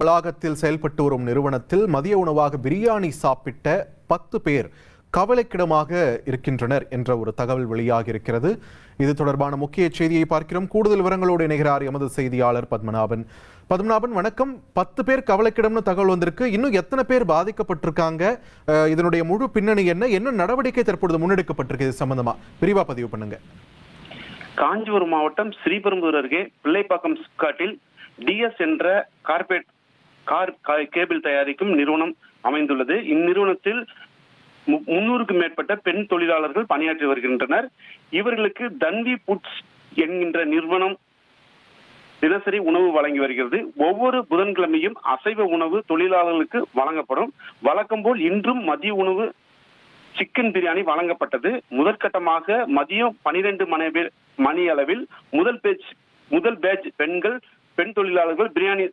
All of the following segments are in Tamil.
வளாகத்தில் செயல்பட்டு வரும் நிறுவனத்தில் மதிய உணவாக பிரியாணி சாப்பிட்ட 10 பேர் கவலைக்கிடமாக இருக்கின்றனர் என்ற ஒரு தகவல் வெளியாகி இருக்கிறது. இது தொடர்பான முக்கிய செய்தியை பார்க்கிறோம். கூடுதல் விவரங்களோடு இணைகிறார் எமது செய்தியாளர் பத்மநாபன். வணக்கம். 10 பேர் கவலைக்கிடம்னு தகவல் வந்திருக்கு. இன்னும் எத்தனை பேர் பாதிக்கப்பட்டிருக்காங்க? இதனுடைய முழு பின்னணி என்ன நடவடிக்கை தற்பொழுது முன்னெடுக்கப்பட்டிருக்கு? இது சம்பந்தமா விரிவா பதிவு பண்ணுங்க. காஞ்சிபுரம் மாவட்டம் ஸ்ரீபெரும்புதூர் அருகே பிள்ளைப்பாக்கம் சிப்காட்டில் டிஎஸ் என்ற கார்பரேட் கேபிள் தயாரிக்கும் நிறுவனம் அமைந்துள்ளது. இந்நிறுவனத்தில் 300க்கும் மேற்பட்ட பெண் தொழிலாளர்கள் பணியாற்றி வருகின்றனர். இவர்களுக்கு தன்வி புட்ஸ் என்கின்ற நிறுவனம் தினசரி உணவு வழங்கி வருகிறது. ஒவ்வொரு புதன்கிழமையும் அசைவ உணவு தொழிலாளர்களுக்கு வழங்கப்படும். வழக்கம் போல் இன்றும் மதிய உணவு சிக்கன் பிரியாணி வழங்கப்பட்டது. முதற்கட்டமாக மதியம் 12 மணி அளவில் முதல் பேட்ச் பெண் தொழிலாளர்கள் பிரியாணி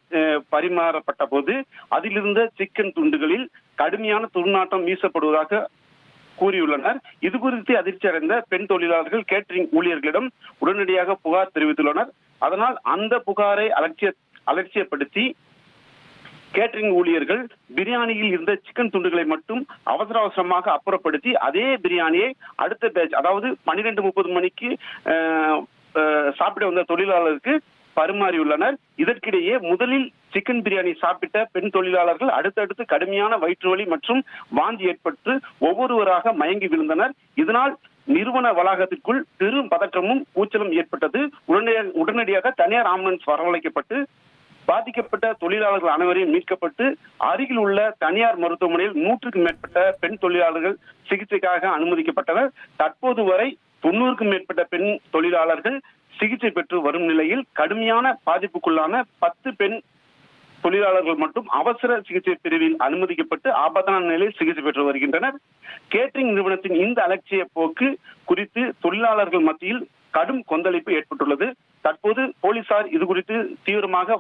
பரிமாறப்பட்ட போது அதிலிருந்த சிக்கன் துண்டுகளில் கடுமையான துர்நாற்றம் வீசப்படுவதாக கூறியுள்ளனர். இது குறித்து அதிர்ச்சி அடைந்த பெண் தொழிலாளர்கள் கேட்டரிங் ஊழியர்களிடம் உடனடியாக புகார் தெரிவித்துள்ளனர். அதனால் அந்த புகாரை அலட்சியப்படுத்தி கேட்டரிங் ஊழியர்கள் பிரியாணியில் இருந்த சிக்கன் துண்டுகளை மட்டும் அவசரமாக அப்புறப்படுத்தி அதே பிரியாணியை அடுத்த பேட்ச், அதாவது 12:30 மணிக்கு சாப்பிட வந்த தொழிலாளருக்கு பரிமாறியுள்ளனர். இதற்கிடையே முதலில் சிக்கன் பிரியாணி சாப்பிட்ட பெண் தொழிலாளர்கள் அடுத்தடுத்து கடுமையான வயிற்று வலி மற்றும் வாந்தி ஏற்பட்டு ஒவ்வொருவராக மயங்கி விழுந்தனர். இதனால் நிறுவன வளாகத்திற்குள் பெரும் பதற்றமும் கூச்சலும் ஏற்பட்டது. உடனடியாக தனியார் ஆம்புலன்ஸ் வரவழைக்கப்பட்டு பாதிக்கப்பட்ட தொழிலாளர்கள் அனைவரையும் மீட்கப்பட்டு அருகில் உள்ள தனியார் மருத்துவமனையில் 100க்கும் மேற்பட்ட பெண் தொழிலாளர்கள் சிகிச்சைக்காக அனுமதிக்கப்பட்டனர். தற்போது வரை 90க்கும் மேற்பட்ட பெண் தொழிலாளர்கள் சிகிச்சை பெற்று வரும் நிலையில் கடுமையான பாதிப்புக்குள்ளான 10 பெண் தொழிலாளர்கள் மட்டும் அவசர சிகிச்சை பிரிவில் அனுமதிக்கப்பட்டு ஆபத்தான நிலையில் சிகிச்சை பெற்று வருகின்றனர். கேட்டரிங் நிறுவனத்தின் இந்த அலட்சிய போக்கு குறித்து தொழிலாளர்கள் மத்தியில் கடும் கொந்தளிப்பு ஏற்பட்டுள்ளது. தற்போது போலீசார் இது குறித்து தீவிரமாக